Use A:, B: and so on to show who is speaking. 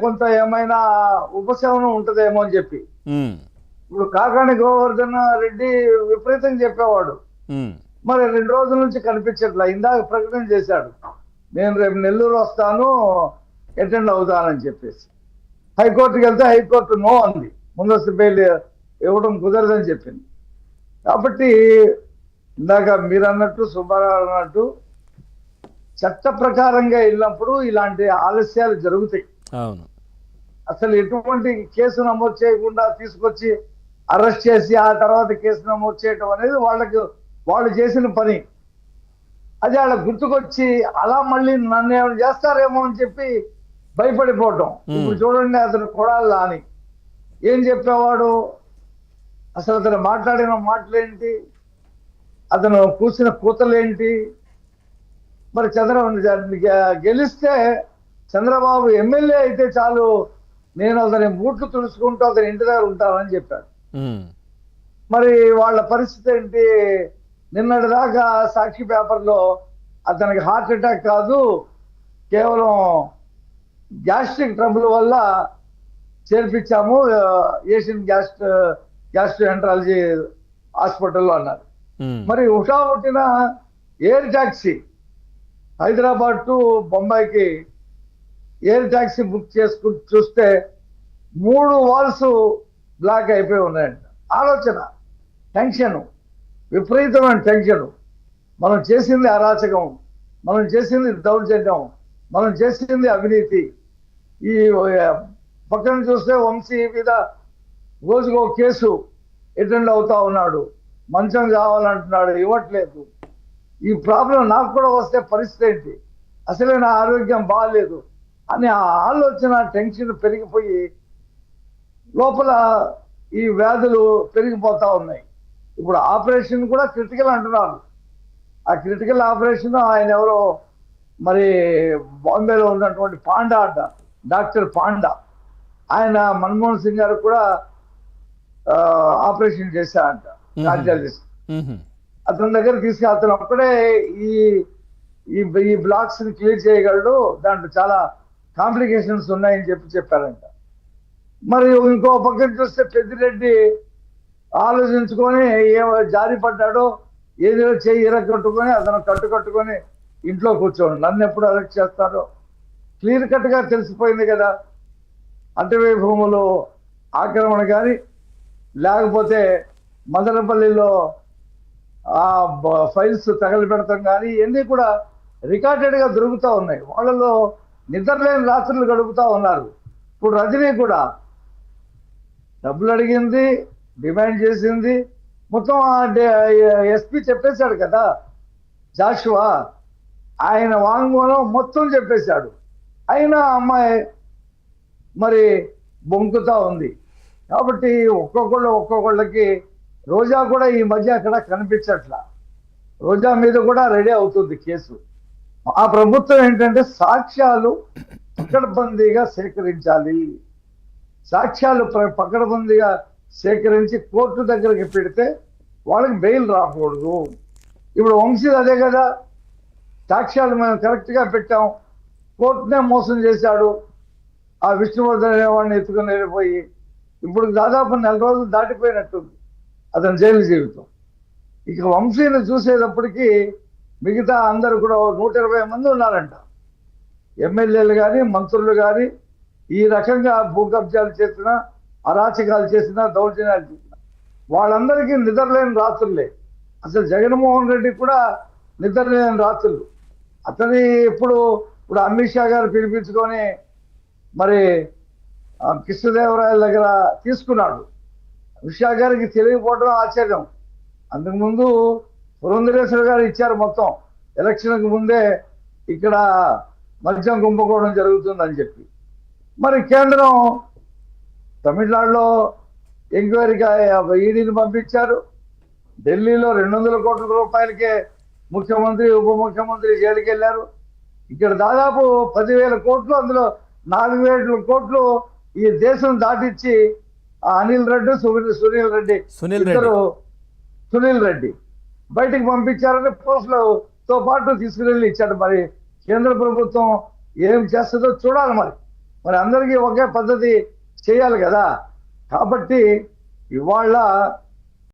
A: కొంత ఏమైనా ఉపశమనం ఉంటదేమో అని చెప్పి.
B: ఉమ్,
A: ఇప్పుడు కాకాని గోవర్ధన్ రెడ్డి విపరీతంగా చెప్పేవాడు.
B: ఉమ్,
A: మరి 2 రోజుల నుంచి కనిపించట్లా. ఇందాక ప్రకటన చేశాడు, నేను రేపు నెల్లూరు వస్తాను, అటెండ్ అవుతానని చెప్పేసి. హైకోర్టుకి వెళ్తే హైకోర్టు నో అంది, ముందస్తు బెయిల్ ఇవ్వడం కుదరదని చెప్పింది. కాబట్టి ఇందాక మీరు అన్నట్టు, సుబ్బారావు అన్నట్టు, చట్ట ప్రకారంగా వెళ్ళినప్పుడు ఇలాంటి ఆలస్యాలు జరుగుతాయి.
B: అవును.
A: అసలు ఎటువంటి కేసు నమోదు చేయకుండా తీసుకొచ్చి అరెస్ట్ చేసి ఆ తర్వాత కేసు నమోదు చేయడం అనేది వాళ్ళు చేసిన పని. అది వాళ్ళకి గుర్తుకొచ్చి అలా మళ్ళీ నన్ను ఏమైనా చేస్తారేమో అని చెప్పి భయపడిపోవటం. ఇప్పుడు చూడండి, అతను కొడాలి అని ఏం చెప్పేవాడు, అసలు అతను మాట్లాడిన మాటలేంటి, అతను కూర్చున్న కూతలేంటి. మరి చంద్రబాబు గెలిస్తే చంద్రబాబు ఎమ్మెల్యే అయితే చాలు, నేను అతని బూట్లు తుడుచుకుంటూ అతని ఇంటి దగ్గర ఉంటానని చెప్పాడు.
B: ఉమ్,
A: మరి వాళ్ళ పరిస్థితి ఏంటి? నిన్నటి దాకా సాక్షి పేపర్లో అతనికి హార్ట్ అటాక్ కాదు, కేవలం గ్యాస్ట్రిక్ ట్రబుల్ వల్ల చేర్పించాము ఏషియన్ గ్యాస్ట్రోఎంట్రాలజీ హాస్పిటల్లో అన్నారు.
B: ఉమ్,
A: మరి ఉషా పుట్టిన ఎయిర్ టాక్సీ హైదరాబాద్ టు బొంబాయికి ఎయిర్ టాక్సీ బుక్ చేసుకుని చూస్తే 3 వాల్స్ బ్లాక్ అయిపోయి ఉన్నాయంట. ఆలోచన, టెన్షన్, విపరీతమైన టెన్షన్. మనం చేసింది అరాచకం, మనం చేసింది దౌర్జన్యం, మనం చేసింది అవినీతి. ఈ పక్కన చూస్తే వంశీ మీద రోజుకో కేసు అటెండ్ అవుతా ఉన్నాడు, మంచం కావాలంటున్నాడు, ఇవ్వట్లేదు. ఈ ప్రాబ్లం నాకు కూడా వస్తే పరిస్థితి ఏంటి, అసలే నా ఆరోగ్యం బాగాలేదు అని ఆ ఆలోచన, టెన్షన్ పెరిగిపోయి లోపల ఈ వ్యాధులు పెరిగిపోతా ఉన్నాయి. ఇప్పుడు ఆపరేషన్ కూడా క్రిటికల్ అంటున్నారు. ఆ క్రిటికల్ ఆపరేషన్ ఆయన ఎవరో మరి బాంబేలో ఉన్నటువంటి పాండా అంట, డాక్టర్ పాండా, ఆయన మన్మోహన్ సింగ్ గారు కూడా ఆపరేషన్ చేశారంట, కార్డియాలజిస్ట్. అతని దగ్గర తీసుకు అతను ఒక్కడే ఈ ఈ బ్లాక్స్ ని క్లియర్ చేయగలడు, దాంట్లో చాలా కాంప్లికేషన్స్ ఉన్నాయని చెప్పారంట. మరి ఇంకో పక్కన చూస్తే పెద్దిరెడ్డి ఆలోచించుకొని జారి పడ్డాడో ఏదో చేయి ఇరగొట్టుకొని అతను కట్టుకొని ఇంట్లో కూర్చోండి, నన్ను ఎప్పుడు అరెస్ట్ చేస్తారో క్లియర్ కట్ గా తెలిసిపోయింది కదా. అటవీ భూములు ఆక్రమణ కానీ, లేకపోతే మదనపల్లిలో ఆ ఫైల్స్ తగలబెడతాం కానీ, ఇవన్నీ కూడా రికార్డెడ్ గా దొరుకుతూ ఉన్నాయి. వాళ్ళలో నిద్రలేని రాత్రులు గడుపుతా ఉన్నారు. ఇప్పుడు రజనీ కూడా డబ్బులు అడిగింది, డిమాండ్ చేసింది, మొత్తం ఎస్పీ చెప్పేశాడు కదా జాషువా, ఆయన వాంగ్మూలం మొత్తం చెప్పేశాడు. అయినా అమ్మాయి మరి బొంకుతా ఉంది. కాబట్టి ఒక్కొక్కళ్ళకి రోజా కూడా ఈ మధ్య అక్కడ కనిపించట్లా. రోజా మీద కూడా రెడీ అవుతుంది కేసు. ఆ ప్రభుత్వం ఏంటంటే సాక్ష్యాలు పకడ్బందీగా సేకరించాలి, సాక్ష్యాలు పకడ్బందీగా సేకరించి కోర్టు దగ్గరికి పెడితే వాళ్ళకి బెయిల్ రాకూడదు. ఇప్పుడు వంశీ అదే కదా, సాక్ష్యాలు మేము కరెక్ట్గా పెట్టాం, కోర్టునే మోసం చేశాడు, ఆ విష్ణువర్ధన్ అనేవాడిని ఎత్తుకుని వెళ్ళిపోయి ఇప్పుడు దాదాపు 4 రోజులు దాటిపోయినట్టుంది అతని జైలు జీవితం. ఇక వంశీని చూసేటప్పటికి మిగతా అందరూ కూడా 120 మంది ఉన్నారంట, ఎమ్మెల్యేలు కానీ మంత్రులు కానీ, ఈ రకంగా భూ కబ్జాలు చేసిన, అరాచకాలు చేసిన, దౌర్జన్యాలు చేసిన వాళ్ళందరికీ నిద్రలేని రాత్రులే. అసలు జగన్మోహన్ రెడ్డి కూడా నిద్రలేని రాత్రులు. అతని ఇప్పుడు అమిత్ షా గారు పిలిపించుకొని మరి కృష్ణదేవరాయల దగ్గర తీసుకున్నాడు. అమిత్ షా గారికి తెలియకపోవడం ఆశ్చర్యం. అంతకుముందు పురంధరేశ్వర గారు ఇచ్చారు మొత్తం, ఎలక్షన్కి ముందే ఇక్కడ మద్యం కుంభకోణం జరుగుతుందని చెప్పి. మరి కేంద్రం తమిళనాడులో ఎంక్వైరీగా ఈడీని పంపించారు. ఢిల్లీలో 200 కోట్ల రూపాయలకే ముఖ్యమంత్రి, ఉప ముఖ్యమంత్రి జైలుకి వెళ్ళారు. ఇక్కడ దాదాపు 10,000 కోట్లు, అందులో 4,000 కోట్లు ఈ దేశం దాటిచ్చి అనిల్ రెడ్డి, సునీల్ రెడ్డి బయటికి పంపించారని పోస్టులతో పాటు తీసుకువెళ్ళి ఇచ్చాడు. మరి కేంద్ర ప్రభుత్వం ఏం చేస్తుందో చూడాలి. మరి మరి అందరికీ ఒకే పద్ధతి చేయాలి కదా. కాబట్టి ఇవాళ